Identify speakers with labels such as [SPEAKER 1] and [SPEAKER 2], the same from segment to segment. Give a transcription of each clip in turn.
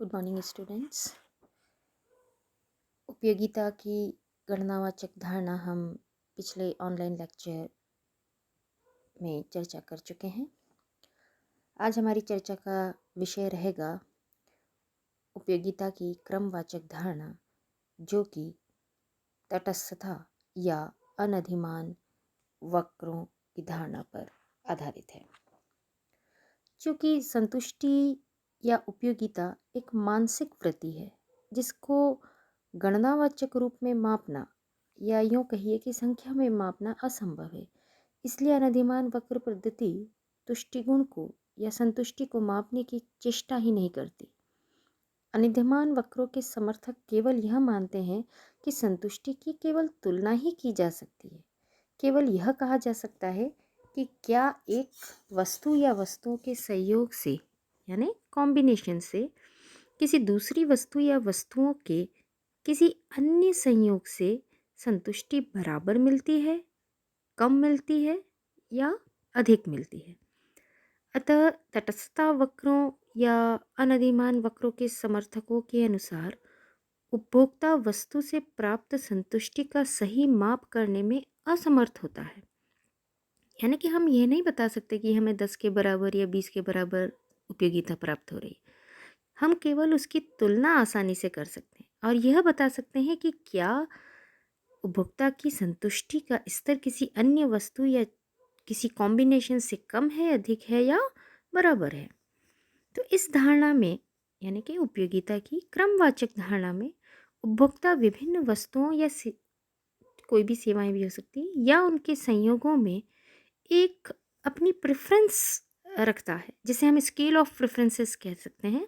[SPEAKER 1] Good morning students. उपयोगिता की गणनावाचक धारणा हम पिछले ऑनलाइन लेक्चर में चर्चा कर चुके हैं। आज हमारी चर्चा का विषय रहेगा उपयोगिता की क्रमवाचक धारणा, जो कि तटस्थता या अनधिमान वक्रों की धारणा पर आधारित है। चूँकि संतुष्टि या उपयोगिता एक मानसिक वृत्ति है जिसको गणनावाचक रूप में मापना या यूँ कहिए कि संख्या में मापना असंभव है, इसलिए अनधिमान वक्र पद्धति तुष्टिगुण को या संतुष्टि को मापने की चेष्टा ही नहीं करती। अनधिमान वक्रों के समर्थक केवल यह मानते हैं कि संतुष्टि की केवल तुलना ही की जा सकती है। केवल यह कहा जा सकता है कि क्या एक वस्तु या वस्तुओं के संयोग से यानी कॉम्बिनेशन से किसी दूसरी वस्तु या वस्तुओं के किसी अन्य संयोग से संतुष्टि बराबर मिलती है, कम मिलती है या अधिक मिलती है। अतः तटस्थता वक्रों या अनधिमान वक्रों के समर्थकों के अनुसार उपभोक्ता वस्तु से प्राप्त संतुष्टि का सही माप करने में असमर्थ होता है। यानी कि हम यह नहीं बता सकते कि हमें 10 के बराबर या 20 के बराबर उपयोगिता प्राप्त हो रही है। हम केवल उसकी तुलना आसानी से कर सकते हैं और यह बता सकते हैं कि क्या उपभोक्ता की संतुष्टि का स्तर किसी अन्य वस्तु या किसी कॉम्बिनेशन से कम है, अधिक है या बराबर है। तो इस धारणा में यानी कि उपयोगिता की क्रमवाचक धारणा में उपभोक्ता विभिन्न वस्तुओं या कोई भी सेवाएं भी हो सकती हैं या उनके संयोगों में एक अपनी प्रेफरेंस रखता है, जिसे हम स्केल ऑफ प्रेफरेंसेस कह सकते हैं।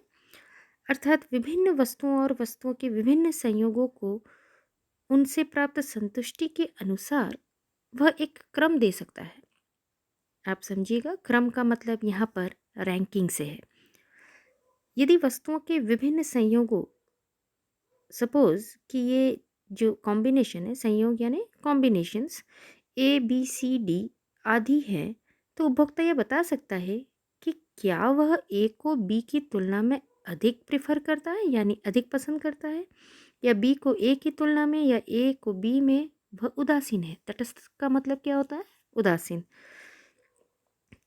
[SPEAKER 1] अर्थात विभिन्न वस्तुओं और वस्तुओं के विभिन्न संयोगों को उनसे प्राप्त संतुष्टि के अनुसार वह एक क्रम दे सकता है। आप समझिएगा, क्रम का मतलब यहाँ पर रैंकिंग से है। यदि वस्तुओं के विभिन्न संयोगों, सपोज कि ये जो कॉम्बिनेशन है, संयोग यानी combinations A B C D आदि है, तो उपभोक्ता यह बता सकता है कि क्या वह ए को बी की तुलना में अधिक प्रेफर करता है यानी अधिक पसंद करता है, या बी को ए की तुलना में या ए को बी में वह उदासीन है। तटस्थ का मतलब क्या होता है? उदासीन।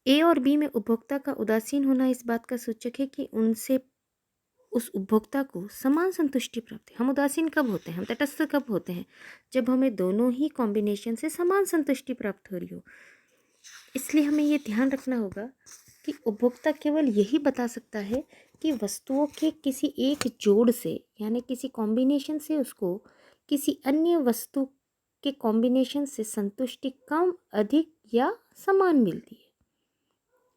[SPEAKER 1] ए और बी में उपभोक्ता का उदासीन होना इस बात का सूचक है कि उनसे उस उपभोक्ता को समान संतुष्टि प्राप्त है। हम उदासीन कब होते हैं, हम तटस्थ कब होते हैं? जब हमें दोनों ही कॉम्बिनेशन से समान संतुष्टि प्राप्त हो रही हो। इसलिए हमें ये ध्यान रखना होगा कि उपभोक्ता केवल यही बता सकता है कि वस्तुओं के किसी एक जोड़ से यानी किसी कॉम्बिनेशन से उसको किसी अन्य वस्तु के कॉम्बिनेशन से संतुष्टि कम, अधिक या समान मिलती है।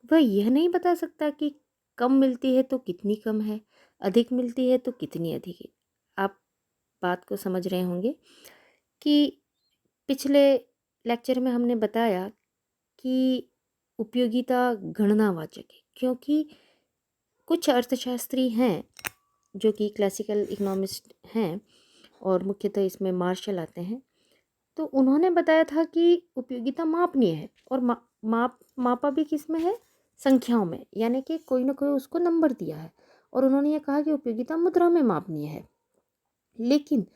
[SPEAKER 1] वह यह नहीं बता सकता कि कम मिलती है तो कितनी कम है, अधिक मिलती है तो कितनी अधिक है। आप बात को समझ रहे होंगे कि पिछले लेक्चर में हमने बताया कि उपयोगिता गणनावाचक है, क्योंकि कुछ अर्थशास्त्री हैं जो कि क्लासिकल इकोनॉमिस्ट हैं और मुख्यतः इसमें मार्शल आते हैं। तो उन्होंने बताया था कि उपयोगिता मापनीय है और मापा भी किस में है? संख्याओं में, यानी कि कोई ना कोई उसको नंबर दिया है और उन्होंने ये कहा कि उपयोगिता मुद्रा में मापनीय है। लेकिन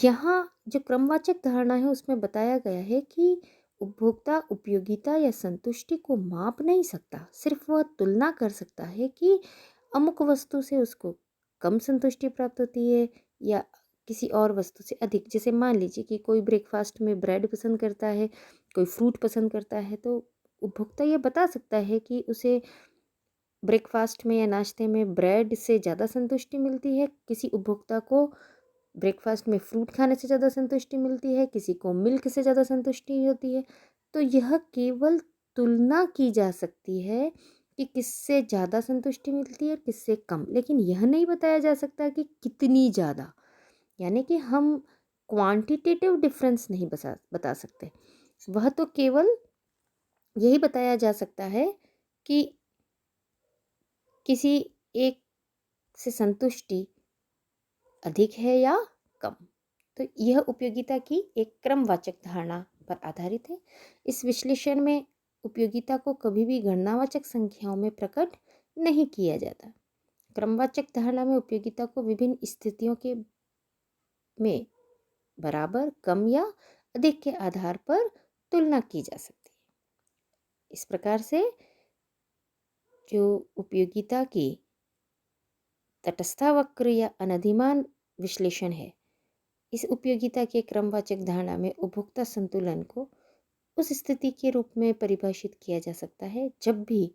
[SPEAKER 1] यहाँ जो क्रमवाचक धारणा है उसमें बताया गया है कि उपभोक्ता उपयोगिता या संतुष्टि को माप नहीं सकता, सिर्फ वह तुलना कर सकता है कि अमुक वस्तु से उसको कम संतुष्टि प्राप्त होती है या किसी और वस्तु से अधिक। जैसे मान लीजिए कि कोई ब्रेकफास्ट में ब्रेड पसंद करता है, कोई फ्रूट पसंद करता है, तो उपभोक्ता ये बता सकता है कि उसे ब्रेकफास्ट में या नाश्ते में ब्रेड से ज़्यादा संतुष्टि मिलती है, किसी उपभोक्ता को ब्रेकफास्ट में फ्रूट खाने से ज़्यादा संतुष्टि मिलती है, किसी को मिल्क से ज़्यादा संतुष्टि होती है। तो यह केवल तुलना की जा सकती है कि किससे ज़्यादा संतुष्टि मिलती है और किससे कम, लेकिन यह नहीं बताया जा सकता कि कितनी ज़्यादा। यानी कि हम क्वांटिटेटिव डिफरेंस नहीं बता सकते। वह तो केवल यही बताया जा सकता है कि किसी एक से संतुष्टि अधिक है या कम। तो यह उपयोगिता की एक क्रमवाचक धारणा पर आधारित है। इस विश्लेषण में उपयोगिता को कभी भी गणनावाचक संख्याओं में प्रकट नहीं किया जाता। क्रमवाचक धारणा में उपयोगिता को विभिन्न स्थितियों के में बराबर, कम या अधिक के आधार पर तुलना की जा सकती है। इस प्रकार से जो उपयोगिता की तटस्था वक्र या अनधिमान विश्लेषण है, इस उपयोगिता के क्रमवाचक धारणा में उपभोक्ता संतुलन को उस स्थिति के रूप में परिभाषित किया जा सकता है जब भी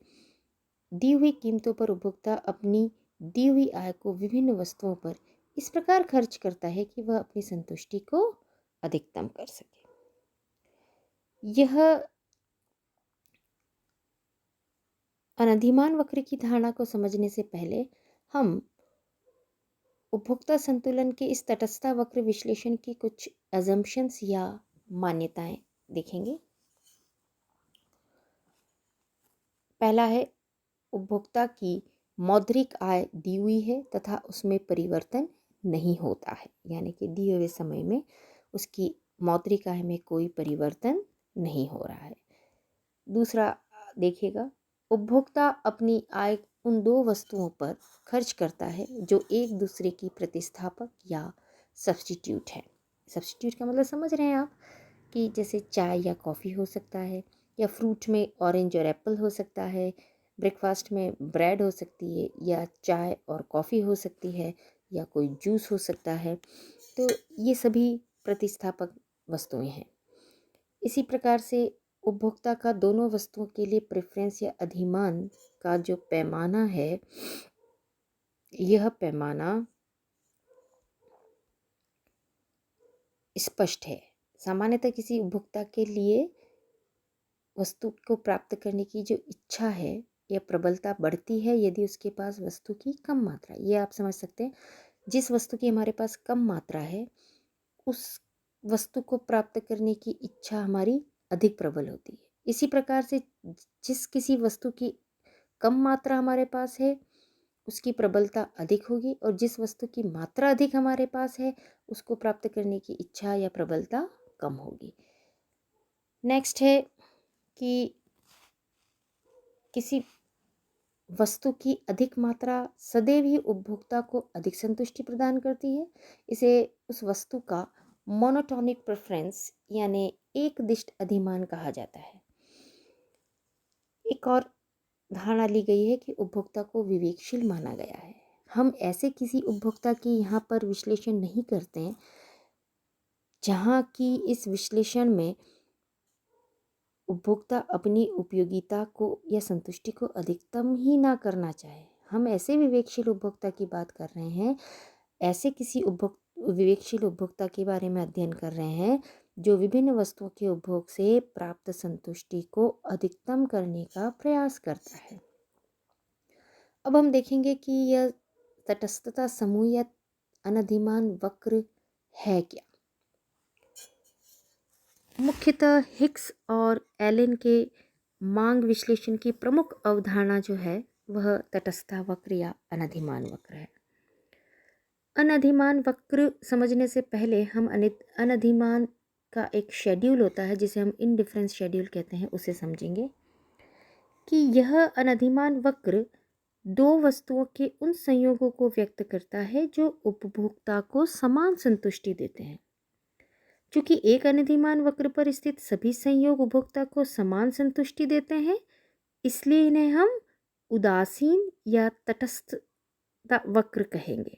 [SPEAKER 1] दी हुई कीमतों पर उपभोक्ता अपनी दी हुई आय को विभिन्न वस्तुओं पर इस प्रकार खर्च करता है कि वह अपनी संतुष्टि को अधिकतम कर सके। यह अनधिमान वक्र की धारणा को समझने से पहले हम उपभोक्ता संतुलन के इस तटस्थता वक्र विश्लेषण की कुछ अजम्पशंस या मान्यताएं देखेंगे। पहला है, उपभोक्ता की मौद्रिक आय दी हुई है तथा उसमें परिवर्तन नहीं होता है, यानी कि दिए हुए समय में उसकी मौद्रिक आय में कोई परिवर्तन नहीं हो रहा है। दूसरा देखिएगा, उपभोक्ता अपनी आय उन दो वस्तुओं पर खर्च करता है जो एक दूसरे की प्रतिस्थापक या सब्स्टिट्यूट है। सब्स्टिट्यूट का मतलब समझ रहे हैं आप, कि जैसे चाय या कॉफ़ी हो सकता है, या फ्रूट में ऑरेंज और एप्पल हो सकता है, ब्रेकफास्ट में ब्रेड हो सकती है, या चाय और कॉफ़ी हो सकती है, या कोई जूस हो सकता है। तो ये सभी प्रतिस्थापक वस्तुएं हैं। इसी प्रकार से उपभोक्ता का दोनों वस्तुओं के लिए प्रेफरेंस या अधिमान का जो पैमाना है, यह पैमाना स्पष्ट है। सामान्यतः किसी उपभोक्ता के लिए वस्तु को प्राप्त करने की जो इच्छा है या प्रबलता बढ़ती है यदि उसके पास वस्तु की कम मात्रा, ये आप समझ सकते हैं। जिस वस्तु की हमारे पास कम मात्रा है उस वस्तु को प्राप्त करने की इच्छा हमारी अधिक प्रबल होती है। इसी प्रकार से जिस किसी वस्तु की कम मात्रा हमारे पास है उसकी प्रबलता अधिक होगी, और जिस वस्तु की मात्रा अधिक हमारे पास है उसको प्राप्त करने की इच्छा या प्रबलता कम होगी। नेक्स्ट है कि किसी वस्तु की अधिक मात्रा सदैव ही उपभोक्ता को अधिक संतुष्टि प्रदान करती है। इसे उस वस्तु का मोनोटोनिक प्रेफरेंस यानी एक दिष्ट अधिमान कहा जाता है। एक और धारणा ली गई है कि उपभोक्ता को विवेकशील माना गया है। हम ऐसे किसी उपभोक्ता की यहाँ पर विश्लेषण नहीं करते हैं जहाँ की इस विश्लेषण में उपभोक्ता अपनी उपयोगिता को या संतुष्टि को अधिकतम ही ना करना चाहे। हम ऐसे विवेकशील उपभोक्ता की बात कर रहे हैं, ऐसे किसी विवेकशील उपभोक्ता के बारे में अध्ययन कर रहे हैं जो विभिन्न वस्तुओं के उपभोग से प्राप्त संतुष्टि को अधिकतम करने का प्रयास करता है। अब हम देखेंगे कि यह तटस्थता समूह या अनधिमान वक्र है क्या। मुख्यतः हिक्स और एलन के मांग विश्लेषण की प्रमुख अवधारणा जो है वह तटस्था वक्र या अनधिमान वक्र है। अनधिमान वक्र समझने से पहले हम अनधिमान का एक शेड्यूल होता है जिसे हम इनडिफरेंस शेड्यूल कहते हैं, उसे समझेंगे कि यह अनधिमान वक्र दो वस्तुओं के उन संयोगों को व्यक्त करता है जो उपभोक्ता को समान संतुष्टि देते हैं। चूंकि एक अनधिमान वक्र पर स्थित सभी संयोग उपभोक्ता को समान संतुष्टि देते हैं, इसलिए इन्हें हम उदासीन या तटस्थता वक्र कहेंगे।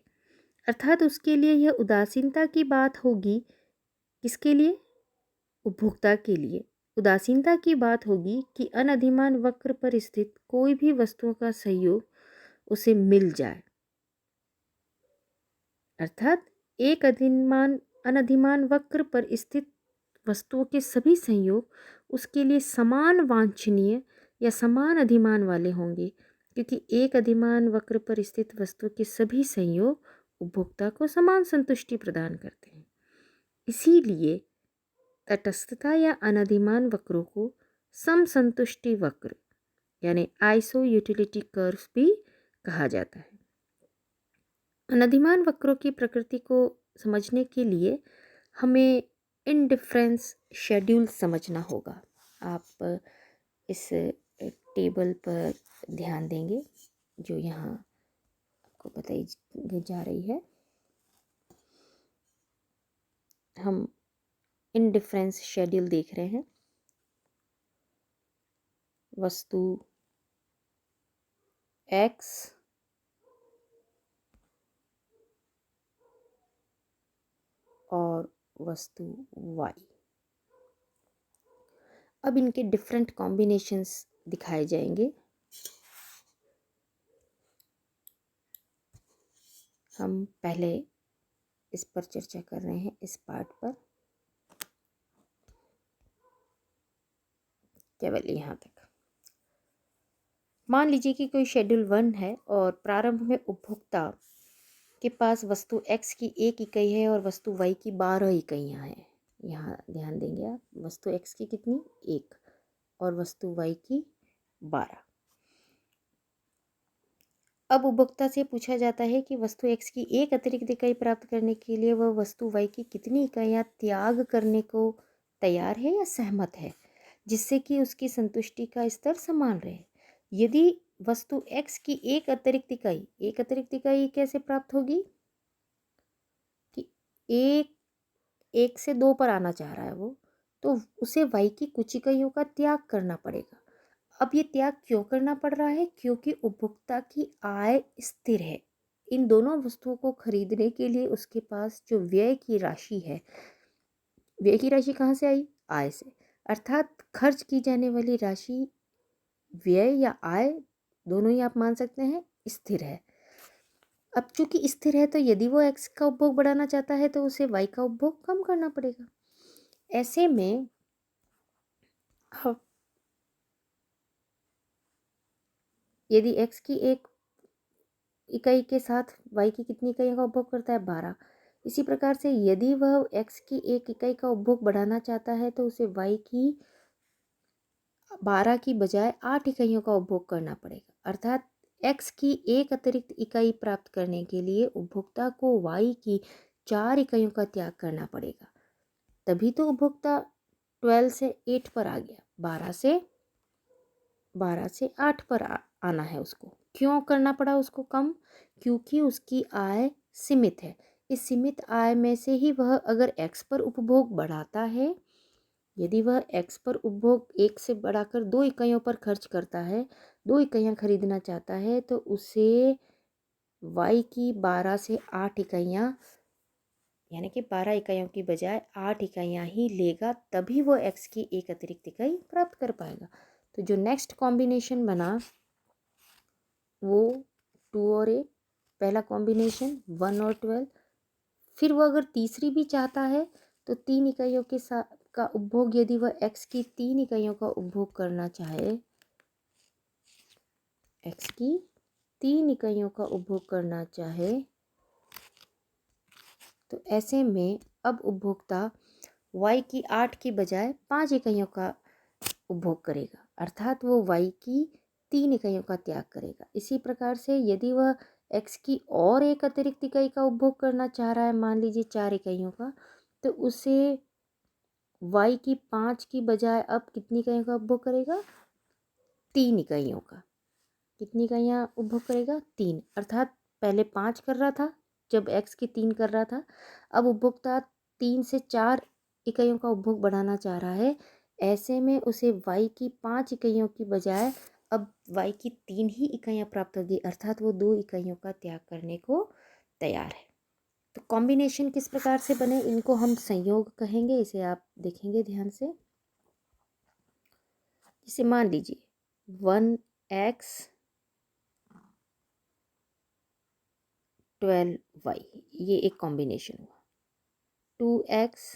[SPEAKER 1] अर्थात उसके लिए यह उदासीनता की बात होगी, किसके लिए? उपभोक्ता के लिए उदासीनता की बात होगी कि अनधिमान वक्र पर स्थित कोई भी वस्तुओं का संयोग उसे मिल जाए। अर्थात एक अनधिमान वक्र पर स्थित वस्तुओं के सभी संयोग उसके लिए समान वांछनीय या समान अधिमान वाले होंगे, क्योंकि एक अधिमान वक्र पर स्थित वस्तु के सभी संयोग उपभोक्ता को समान संतुष्टि प्रदान करते हैं। इसीलिए तटस्थता या अनधिमान वक्रों को समसंतुष्टि वक्र यानी आइसो यूटिलिटी कर्व भी कहा जाता है। अनधिमान वक्रों की प्रकृति को समझने के लिए हमें इनडिफरेंस शेड्यूल समझना होगा। आप इस टेबल पर ध्यान देंगे जो यहाँ आपको बताई जा रही है। हम इंडिफरेंस शेड्यूल देख रहे हैं। वस्तु x और वस्तु y, अब इनके डिफरेंट कॉम्बिनेशंस दिखाए जाएंगे। हम पहले इस पर चर्चा कर रहे हैं, इस पार्ट पर, केवल यहाँ तक। मान लीजिए कि कोई शेड्यूल 1 है और प्रारंभ में उपभोक्ता के पास वस्तु x की 1 इकाई है और वस्तु y की 12 इकाइयाँ हैं। यहाँ ध्यान देंगे आप, वस्तु x की कितनी, 1, और वस्तु y की 12। अब उपभोक्ता से पूछा जाता है कि वस्तु x की 1 अतिरिक्त इकाई प्राप्त करने के लिए वह वस्तु y की कितनी इकाइयाँ त्याग करने को तैयार है या सहमत है, जिससे कि उसकी संतुष्टि का स्तर समान रहे। यदि वस्तु x की एक अतिरिक्त इकाई कैसे प्राप्त होगी कि एक से 2 पर आना चाह रहा है वो, तो उसे y की कुछ इकाइयों का त्याग करना पड़ेगा। अब ये त्याग क्यों करना पड़ रहा है, क्योंकि उपभोक्ता की आय स्थिर है। इन दोनों वस्तुओं को खरीदने के लिए उसके पास जो व्यय की राशि है, व्यय की राशि कहाँ से आई, आय से, अर्थात खर्च की जाने वाली राशि व्यय या आय दोनों ही आप मान सकते हैं स्थिर है। अब चूंकि स्थिर है तो यदि वो x का उपभोग बढ़ाना चाहता है तो उसे y का उपभोग कम करना पड़ेगा। ऐसे में अब यदि x की एक इकाई के साथ y की कितनी इकाइयों का उपभोग करता है, 12। इसी प्रकार से यदि वह x की एक इकाई का उपभोग बढ़ाना चाहता है तो उसे y की 12 की बजाय 8 इकाइयों का उपभोग करना पड़ेगा। अर्थात x की एक अतिरिक्त इकाई प्राप्त करने के लिए उपभोक्ता को y की 4 इकाइयों का त्याग करना पड़ेगा। तभी तो उपभोक्ता 12 से 8 पर आ गया, 12 से 8 पर आना है उसको। क्यों करना पड़ा उसको कम, क्योंकि उसकी आय सीमित है। इस सीमित आय में से ही वह अगर x पर उपभोग बढ़ाता है, यदि वह x पर उपभोग 1 से बढ़ाकर 2 इकाइयों पर खर्च करता है, 2 इकाइयाँ खरीदना चाहता है, तो उसे y की 12 से 8 इकाइयाँ, यानी कि 12 इकाइयों की बजाय 8 इकाइयाँ ही लेगा, तभी वो x की एक अतिरिक्त इकाई प्राप्त कर पाएगा। तो जो नेक्स्ट कॉम्बिनेशन बना वो 2 और 8, पहला कॉम्बिनेशन 1 और 12। फिर वो अगर तीसरी भी चाहता है तो 3 इकाइयों के साथ का उपभोग, यदि वह x की 3 इकाइयों का उपभोग करना चाहे, x की 3 इकाइयों का उपभोग करना चाहे, तो ऐसे में अब उपभोक्ता y की 8 की बजाय 5 इकाइयों का उपभोग करेगा, अर्थात वो y की 3 इकाइयों का त्याग करेगा। इसी प्रकार से यदि वह x की और एक अतिरिक्त इकाई का उपभोग करना चाह रहा है, मान लीजिए 4 इकाइयों का, तो उसे y की 5 की बजाय अब कितनी इकाइयों का उपभोग करेगा, 3 इकाइयों का। कितनी इकाइयाँ उपभोग करेगा, 3, अर्थात पहले 5 कर रहा था जब x की 3 कर रहा था, अब उपभोक्ता 3 से 4 इकाइयों का उपभोग बढ़ाना चाह रहा है। ऐसे में उसे y की 5 इकाइयों की बजाय अब y की 3 ही इकाइयाँ प्राप्त होगी, अर्थात वो 2 इकाइयों का त्याग करने को तैयार है। तो कॉम्बिनेशन किस प्रकार से बने, इनको हम संयोग कहेंगे, इसे आप देखेंगे ध्यान से। जैसे मान लीजिए 1x 12y, ये एक कॉम्बिनेशन हुआ। 2x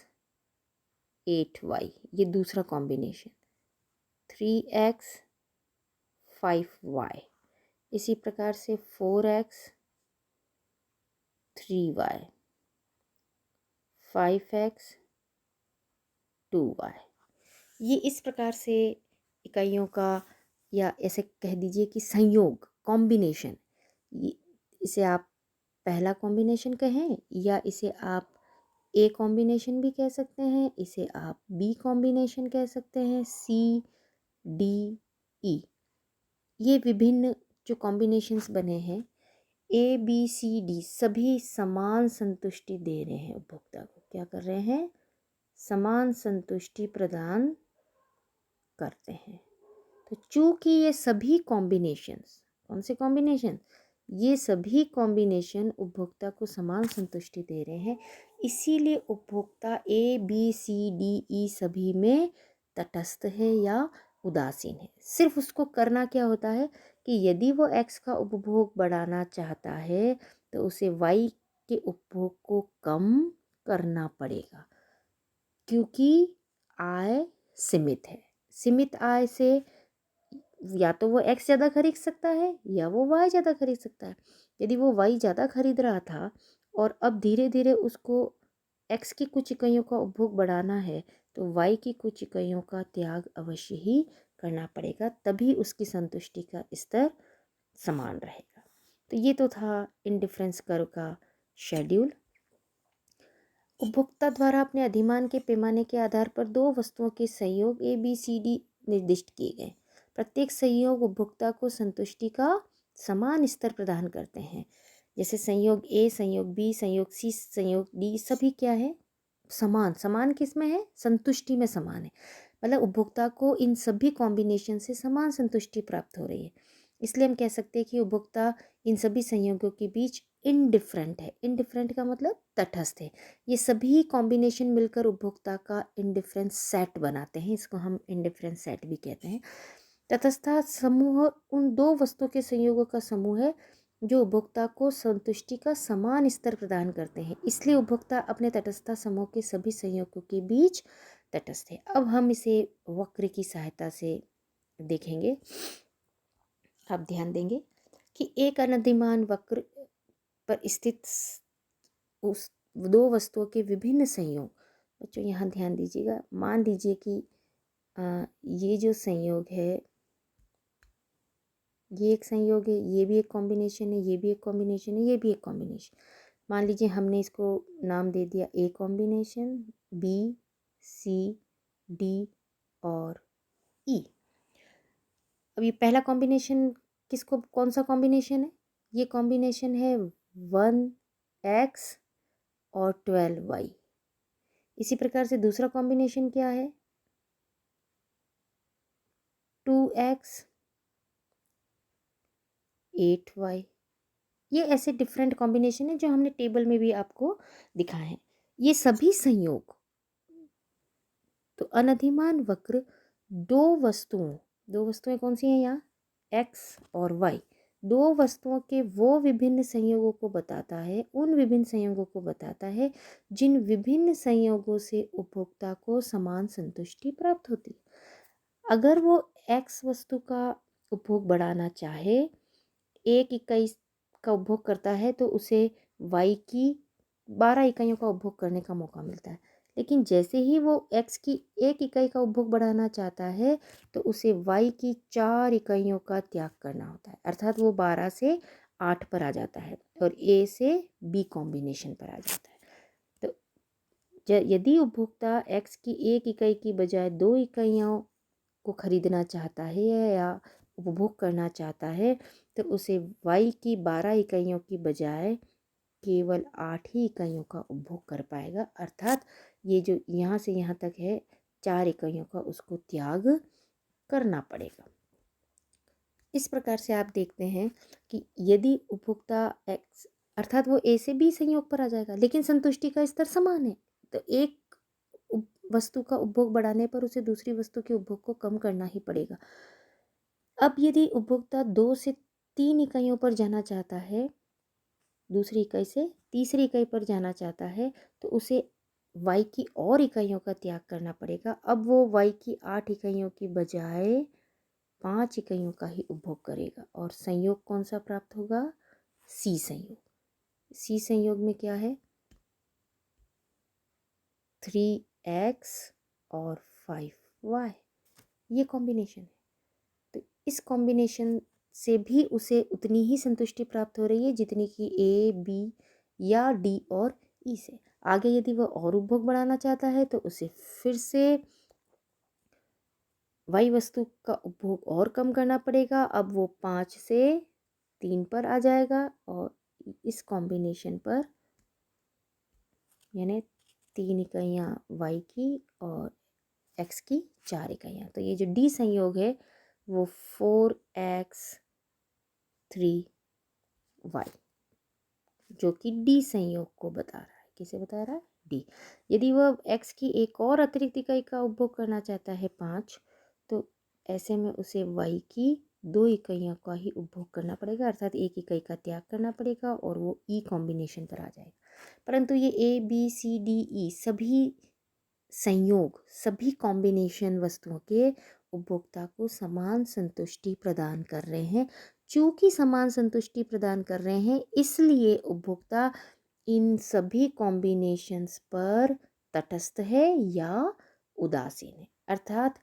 [SPEAKER 1] 8y, ये दूसरा कॉम्बिनेशन। 3x 5y, इसी प्रकार से 4x 3y, 5x 2y। ये इस प्रकार से इकाइयों का, या ऐसे कह दीजिए कि संयोग, कॉम्बिनेशन, इसे आप पहला कॉम्बिनेशन कहें या इसे आप ए कॉम्बिनेशन भी कह सकते हैं, इसे आप बी कॉम्बिनेशन कह सकते हैं, सी डी ई। ये विभिन्न जो कॉम्बिनेशंस बने हैं, ए बी सी डी सभी समान संतुष्टि दे रहे हैं उपभोक्ता को। क्या कर रहे हैं? समान संतुष्टि प्रदान करते हैं। तो चूंकि ये सभी कॉम्बिनेशंस, कौन से कॉम्बिनेशन? ये सभी कॉम्बिनेशन उपभोक्ता को समान संतुष्टि दे रहे हैं, इसीलिए उपभोक्ता ए बी सी डी ई सभी में तटस्थ है या उदासीन है। सिर्फ उसको करना क्या होता है कि यदि वो एक्स का उपभोग बढ़ाना चाहता है तो उसे वाई के उपभोग को कम करना पड़ेगा, क्योंकि आय सीमित है। सीमित आय से या तो वो एक्स ज़्यादा खरीद सकता है या वो वाई ज़्यादा खरीद सकता है। यदि वो वाई ज़्यादा खरीद रहा था और अब धीरे धीरे उसको एक्स की कुछ इकाइयों का उपभोग बढ़ाना है, तो वाई की कुछ इकाइयों का त्याग अवश्य ही करना पड़ेगा, तभी उसकी संतुष्टि का स्तर समान रहेगा। तो ये तो था इंडिफरेंस कर्व का शेड्यूल। उपभोक्ता द्वारा अपने अधिमान के पैमाने के आधार पर दो वस्तुओं के संयोग ए बी सी डी निर्दिष्ट किए गए। प्रत्येक संयोग उपभोक्ता को संतुष्टि का समान स्तर प्रदान करते हैं। जैसे संयोग ए, संयोग बी, संयोग सी, संयोग डी सभी क्या है? समान। समान किस में है? संतुष्टि में समान है। मतलब उपभोक्ता को इन सभी कॉम्बिनेशन से समान संतुष्टि प्राप्त हो रही है। इसलिए हम कह सकते हैं कि उपभोक्ता इन सभी संयोगों के बीच इनडिफरेंट है। इनडिफरेंट का मतलब तटस्थ है। ये सभी कॉम्बिनेशन मिलकर उपभोक्ता का इंडिफरेंस सेट बनाते हैं, इसको हम इंडिफरेंस सेट भी कहते हैं। तटस्थता समूह उन दो वस्तुओं के संयोगों का समूह है जो उपभोक्ता को संतुष्टि का समान स्तर प्रदान करते हैं। इसलिए उपभोक्ता अपने तटस्थता समूह के सभी संयोगों के बीच तटस्थ है। अब हम इसे वक्र की सहायता से देखेंगे। आप ध्यान देंगे कि एक अनधिमान वक्र पर स्थित उस दो वस्तुओं के विभिन्न संयोग। बच्चों यहाँ ध्यान दीजिएगा। मान लीजिए कि ये जो संयोग है, ये एक संयोग है, ये भी एक कॉम्बिनेशन है, ये भी एक कॉम्बिनेशन है, ये भी एक कॉम्बिनेशन। मान लीजिए हमने इसको नाम दे दिया A combination, B, C, D और ई। अब ये पहला कॉम्बिनेशन किसको, कौन सा कॉम्बिनेशन है? ये कॉम्बिनेशन है 1x और 12y। इसी प्रकार से दूसरा कॉम्बिनेशन क्या है? 2x 8y। ये ऐसे डिफरेंट कॉम्बिनेशन है जो हमने टेबल में भी आपको दिखाए हैं। ये सभी संयोग तो अनधिमान वक्र दो वस्तुएं कौन सी हैं यहाँ? x और y। दो वस्तुओं के वो विभिन्न संयोगों को बताता है, उन विभिन्न संयोगों को बताता है जिन विभिन्न संयोगों से उपभोक्ता को समान संतुष्टि प्राप्त होती है। अगर वो x वस्तु का उपभोग बढ़ाना चाहे, एक इकाई का उपभोग करता है तो उसे y की 12 इकाइयों का उपभोग करने का मौका मिलता है। लेकिन जैसे ही वो x की एक इकाई का उपभोग बढ़ाना चाहता है तो उसे y की 4 इकाइयों का त्याग करना होता है, अर्थात वो 12 से 8 पर आ जाता है और a से b कॉम्बिनेशन पर आ जाता है। तो यदि उपभोक्ता x की एक इकाई की बजाय 2 इकाइयों को खरीदना चाहता है या उपभोग करना चाहता है तो उसे y की 12 इकाइयों की बजाय केवल 8 ही इकाइयों का उपभोग कर पाएगा, अर्थात ये जो यहाँ से यहाँ तक है 4 इकाइयों का उसको त्याग करना पड़ेगा। इस प्रकार से आप देखते हैं कि यदि उपभोक्ता x अर्थात वो a से b संयोग पर आ जाएगा, लेकिन संतुष्टि का स्तर समान है, तो एक वस्तु का उपभोग बढ़ाने पर उसे दूसरी वस्तु के उपभोग को कम करना ही पड़ेगा। अब यदि उपभोक्ता 2 से 3 इकाइयों पर जाना चाहता है, दूसरी इकाई से तीसरी इकाई पर जाना चाहता है तो उसे y की और इकाइयों का त्याग करना पड़ेगा। अब वो y की 8 इकाइयों की बजाय 5 इकाइयों का ही उपभोग करेगा और संयोग कौन सा प्राप्त होगा? C संयोग। C संयोग में क्या है? 3x और 5y, ये कॉम्बिनेशन है। तो इस कॉम्बिनेशन से भी उसे उतनी ही संतुष्टि प्राप्त हो रही है जितनी कि ए, बी या डी और ई से। आगे यदि वह और उपभोग बढ़ाना चाहता है तो उसे फिर से वाई वस्तु का उपभोग और कम करना पड़ेगा। अब वो 5 से 3 पर आ जाएगा और इस कॉम्बिनेशन पर, यानी 3 इकाइयाँ y की और x की 4 इकाइयाँ। तो ये जो डी संयोग है वो 4x3y, जो कि डी संयोग को बता रहा है। किसे बता रहा है? डी। यदि वह x की एक और अतिरिक्त इकाई का उपभोग करना चाहता है 5, तो ऐसे में उसे y की 2 इकाइयों का ही उपभोग करना पड़ेगा, अर्थात एक इकाई का त्याग करना पड़ेगा और वो ई कॉम्बिनेशन पर आ जाएगा। परंतु ये ए बी सी डी ई सभी संयोग, सभी कॉम्बिनेशन वस्तुओं के उपभोक्ता को समान संतुष्टि प्रदान कर रहे हैं। चूंकि समान संतुष्टि प्रदान कर रहे हैं, इसलिए उपभोक्ता इन सभी कॉम्बिनेशंस पर तटस्थ है या उदासीन है। अर्थात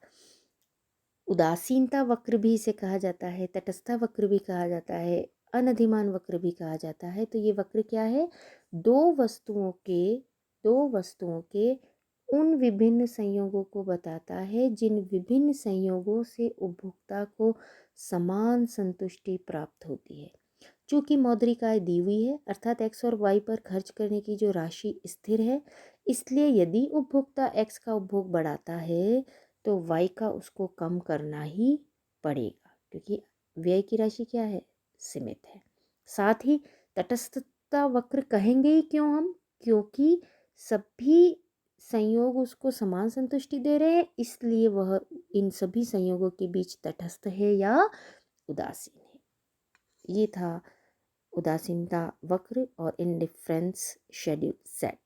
[SPEAKER 1] उदासीनता वक्र भी इसे कहा जाता है, तटस्थता वक्र भी कहा जाता है, अनधिमान वक्र भी कहा जाता है। तो ये वक्र क्या है? दो वस्तुओं के उन विभिन्न संयोगों को बताता है जिन विभिन्न संयोगों से उपभोक्ता को समान संतुष्टि प्राप्त होती है। चूँकि मौद्रिक आय दी हुई है, अर्थात x और y पर खर्च करने की जो राशि स्थिर है, इसलिए यदि उपभोक्ता x का उपभोग बढ़ाता है तो y का उसको कम करना ही पड़ेगा, क्योंकि व्यय की राशि क्या है? सीमित है। साथ ही तटस्थता वक्र कहेंगे ही क्यों हम? क्योंकि सभी संयोग उसको समान संतुष्टि दे रहे हैं, इसलिए वह इन सभी संयोगों के बीच तटस्थ है या उदासीन है। ये था उदासीनता वक्र और इंडिफरेंस शेड्यूल सेट।